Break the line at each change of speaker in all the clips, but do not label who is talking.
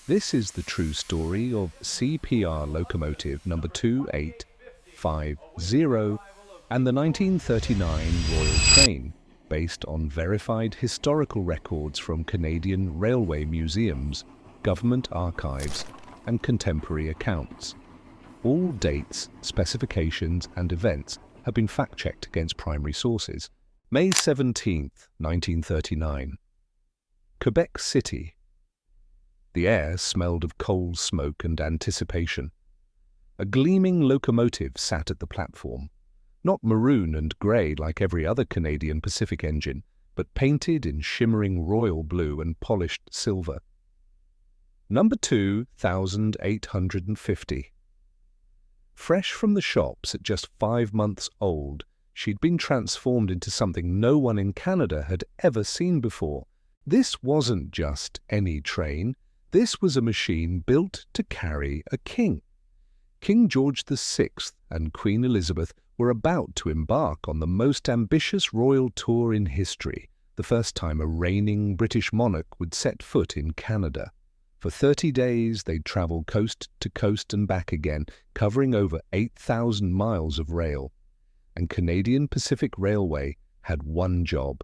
This is the true story of CPR Locomotive number 2850 and the 1939 Royal Train, based on verified historical records from Canadian railway museums, government archives, and contemporary accounts. All dates, specifications, and events have been fact-checked against primary sources. May 17, 1939. Quebec City. The air smelled of coal smoke and anticipation. A gleaming locomotive sat at the platform, not maroon and grey like every other Canadian Pacific engine, but painted in shimmering royal blue and polished silver. Number 2850. Fresh from the shops at just 5 months old, she'd been transformed into something no one in Canada had ever seen before. This wasn't just any train. This was a machine built to carry a king. King George VI and Queen Elizabeth were about to embark on the most ambitious royal tour in history, the first time a reigning British monarch would set foot in Canada. For 30 days, they'd travel coast to coast and back again, covering over 8,000 miles of rail. And Canadian Pacific Railway had one job: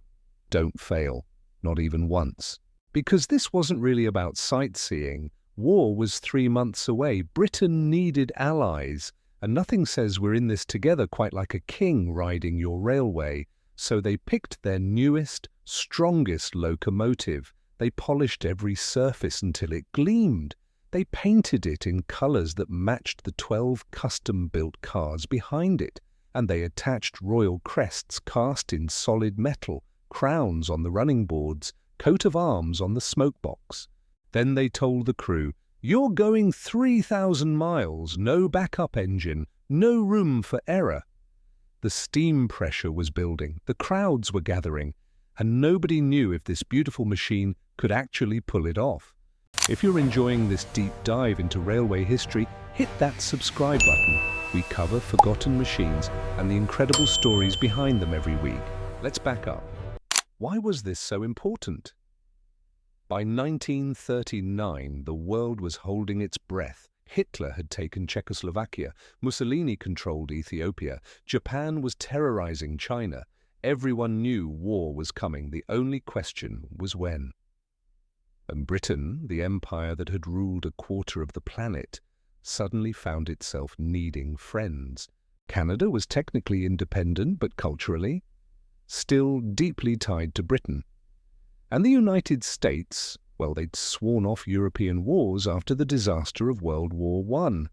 don't fail, not even once. Because this wasn't really about sightseeing. War was 3 months away. Britain needed allies, and nothing says we're in this together quite like a king riding your railway. So they picked their newest, strongest locomotive. They polished every surface until it gleamed. They painted it in colours that matched the 12 custom-built cars behind it, and they attached royal crests cast in solid metal, crowns on the running boards, coat of arms on the smoke box. Then they told the crew, "You're going 3,000 miles, no backup engine, no room for error." The steam pressure was building, the crowds were gathering, and nobody knew if this beautiful machine could actually pull it off. If you're enjoying this deep dive into railway history, hit that subscribe button. We cover forgotten machines and the incredible stories behind them every week. Let's back up. Why was this so important? By 1939, the world was holding its breath. Hitler had taken Czechoslovakia, Mussolini controlled Ethiopia, Japan was terrorizing China. Everyone knew war was coming. The only question was when. And Britain, the empire that had ruled a quarter of the planet, suddenly found itself needing friends. Canada was technically independent, but culturally still deeply tied to Britain. And the United States, well, they'd sworn off European wars after the disaster of World War I.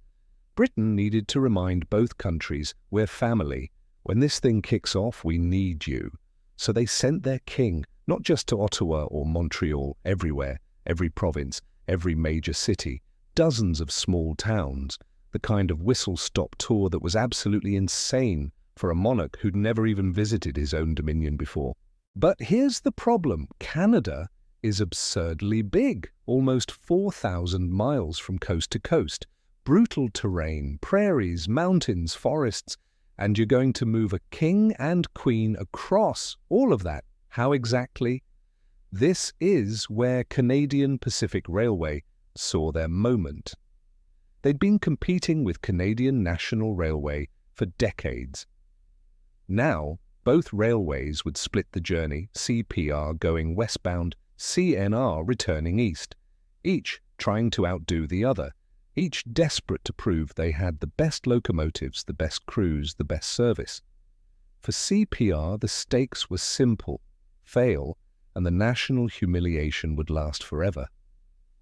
Britain needed to remind both countries, we're family. When this thing kicks off, we need you. So they sent their king, not just to Ottawa or Montreal, everywhere, every province, every major city, dozens of small towns, the kind of whistle-stop tour that was absolutely insane for a monarch who'd never even visited his own dominion before. But here's the problem. Canada is absurdly big, almost 4,000 miles from coast to coast. Brutal terrain, prairies, mountains, forests, and you're going to move a king and queen across all of that. How exactly? This is where Canadian Pacific Railway saw their moment. They'd been competing with Canadian National Railway for decades. Now, both railways would split the journey, CPR going westbound, CNR returning east, each trying to outdo the other, each desperate to prove they had the best locomotives, the best crews, the best service. For CPR, the stakes were simple: fail, and the national humiliation would last forever.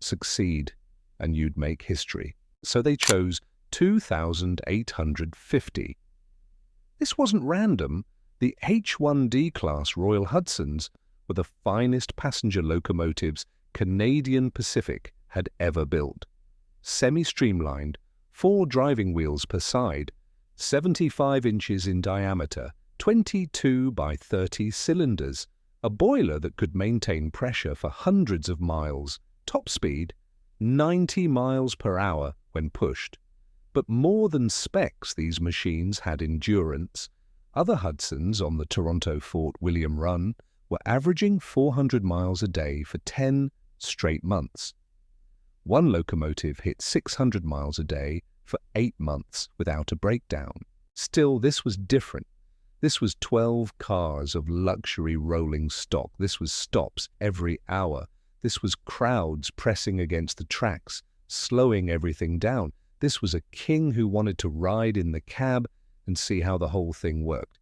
Succeed, and you'd make history. So they chose 2850. This wasn't random. The H1D class Royal Hudsons were the finest passenger locomotives Canadian Pacific had ever built. Semi-streamlined, 4 driving wheels per side, 75 inches in diameter, 22 by 30 cylinders, a boiler that could maintain pressure for hundreds of miles, top speed 90 miles per hour when pushed. But more than specs, these machines had endurance. Other Hudsons on the Toronto-Fort William run were averaging 400 miles a day for 10 straight months. One locomotive hit 600 miles a day for 8 months without a breakdown. Still, this was different. This was 12 cars of luxury rolling stock. This was stops every hour. This was crowds pressing against the tracks, slowing everything down. This was a king who wanted to ride in the cab and see how the whole thing worked.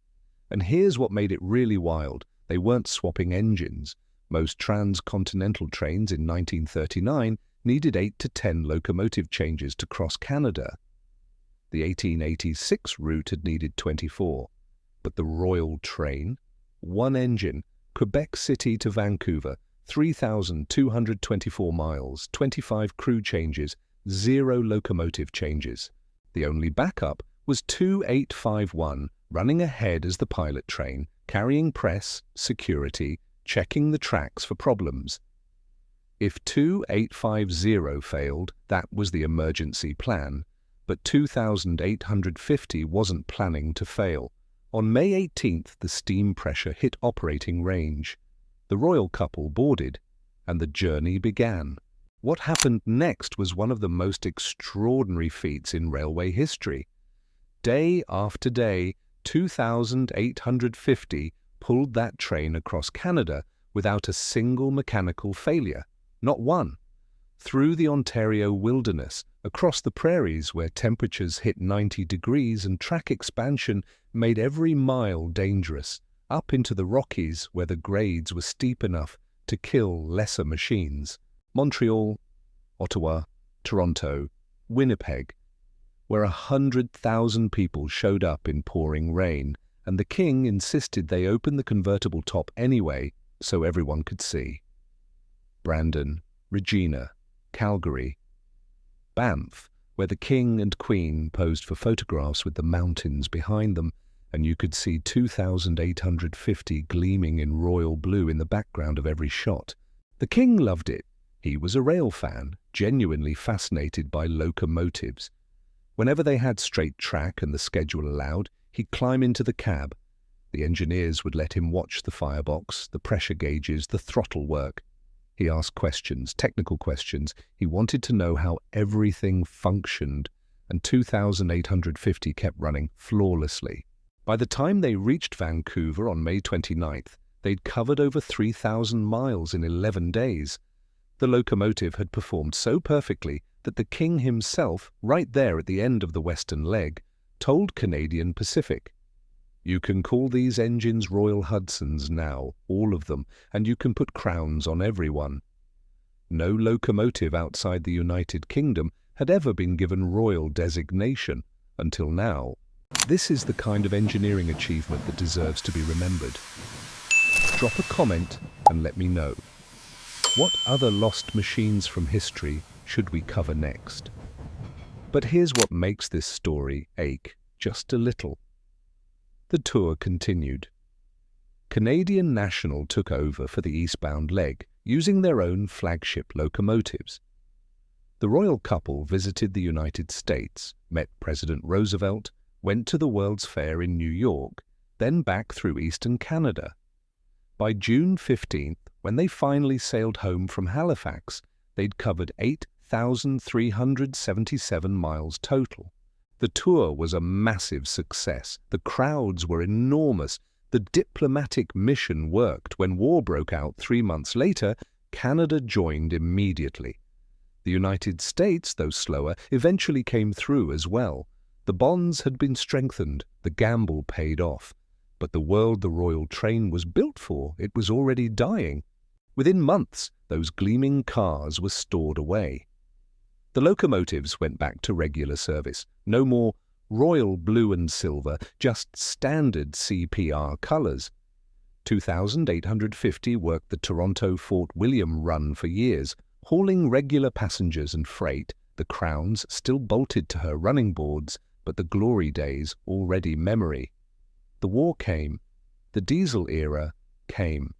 And here's what made it really wild. They weren't swapping engines. Most transcontinental trains in 1939 needed 8 to 10 locomotive changes to cross Canada. The 1886 route had needed 24. But the Royal train, one engine, Quebec City to Vancouver, 3,224 miles, 25 crew changes, 0 locomotive changes. The only backup was 2851 running ahead as the pilot train, carrying press, security, checking the tracks for problems. If 2850 failed, that was the emergency plan, but 2,850 wasn't planning to fail. On May 18th, the steam pressure hit operating range. The royal couple boarded, and the journey began. What happened next was one of the most extraordinary feats in railway history. Day after day, 2,850 pulled that train across Canada without a single mechanical failure, not one. Through the Ontario wilderness, across the prairies where temperatures hit 90 degrees and track expansion made every mile dangerous, up into the Rockies where the grades were steep enough to kill lesser machines. Montreal, Ottawa, Toronto, Winnipeg, where 100,000 people showed up in pouring rain, and the king insisted they open the convertible top anyway so everyone could see. Brandon, Regina, Calgary, Banff, where the king and queen posed for photographs with the mountains behind them, and you could see 2,850 gleaming in royal blue in the background of every shot. The king loved it. He was a rail fan, genuinely fascinated by locomotives. Whenever they had straight track and the schedule allowed, he'd climb into the cab. The engineers would let him watch the firebox, the pressure gauges, the throttle work. He asked questions, technical questions. He wanted to know how everything functioned, and 2,850 kept running flawlessly. By the time they reached Vancouver on May 29th, they'd covered over 3,000 miles in 11 days. The locomotive had performed so perfectly that the king himself, right there at the end of the western leg, told Canadian Pacific, "You can call these engines Royal Hudsons now, all of them, and you can put crowns on everyone." No locomotive outside the United Kingdom had ever been given royal designation until now. This is the kind of engineering achievement that deserves to be remembered. Drop a comment and let me know. What other lost machines from history should we cover next? But here's what makes this story ache just a little. The tour continued. Canadian National took over for the eastbound leg, using their own flagship locomotives. The royal couple visited the United States, met President Roosevelt, went to the World's Fair in New York, then back through eastern Canada. By June 15th, when they finally sailed home from Halifax, they'd covered 8,377 miles total. The tour was a massive success. The crowds were enormous. The diplomatic mission worked. When war broke out 3 months later, Canada joined immediately. The United States, though slower, eventually came through as well. The bonds had been strengthened. The gamble paid off. But the world the royal train was built for, it was already dying. Within months, those gleaming cars were stored away. The locomotives went back to regular service. No more royal blue and silver, just standard CPR colours. 2,850 worked the Toronto-Fort William run for years, hauling regular passengers and freight, the crowns still bolted to her running boards, but the glory days already memory. The war came. The diesel era came.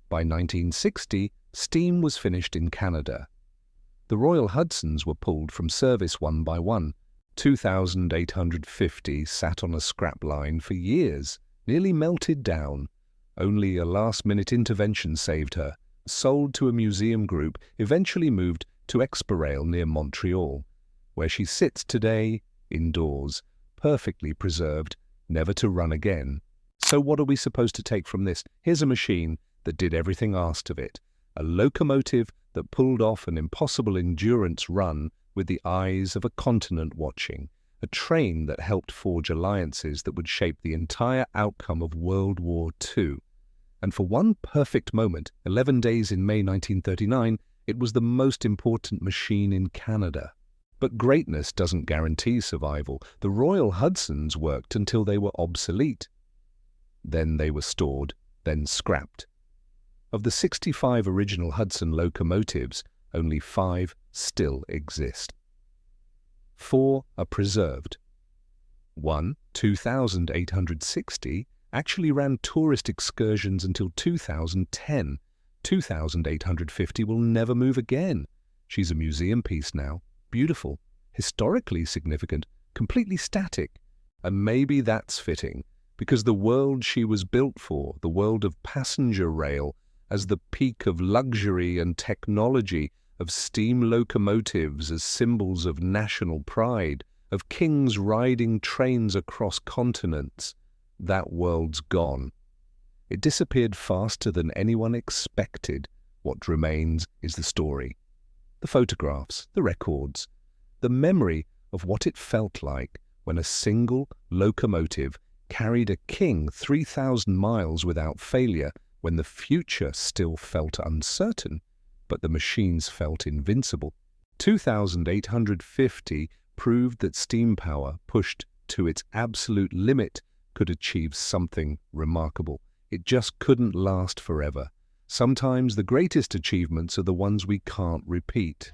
By 1960, steam was finished in Canada. The Royal Hudsons were pulled from service one by one. 2,850 sat on a scrap line for years, nearly melted down. Only a last-minute intervention saved her. Sold to a museum group, eventually moved to Exporail near Montreal, where she sits today, indoors, perfectly preserved, never to run again. So what are we supposed to take from this? Here's a machine that did everything asked of it, a locomotive that pulled off an impossible endurance run with the eyes of a continent watching, a train that helped forge alliances that would shape the entire outcome of World War II. And for one perfect moment, 11 days in May 1939, it was the most important machine in Canada. But greatness doesn't guarantee survival. The Royal Hudsons worked until they were obsolete. Then they were stored, then scrapped. Of the 65 original Hudson locomotives, only 5 still exist. 4 are preserved. 1, 2,860, actually ran tourist excursions until 2010. 2,850 will never move again. She's a museum piece now, beautiful, historically significant, completely static. And maybe that's fitting, because the world she was built for, the world of passenger rail, as the peak of luxury and technology, of steam locomotives as symbols of national pride, of kings riding trains across continents, that world's gone. It disappeared faster than anyone expected. What remains is the story, the photographs, the records, the memory of what it felt like when a single locomotive carried a king 3,000 miles without failure, when the future still felt uncertain, but the machines felt invincible. 2,850 proved that steam power, pushed to its absolute limit, could achieve something remarkable. It just couldn't last forever. Sometimes the greatest achievements are the ones we can't repeat.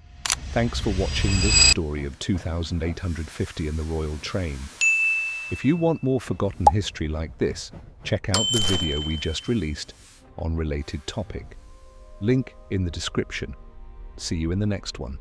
Thanks for watching this story of 2,850 and the Royal Train. If you want more forgotten history like this, check out the video we just released on related topic. Link in the description. See you in the next one.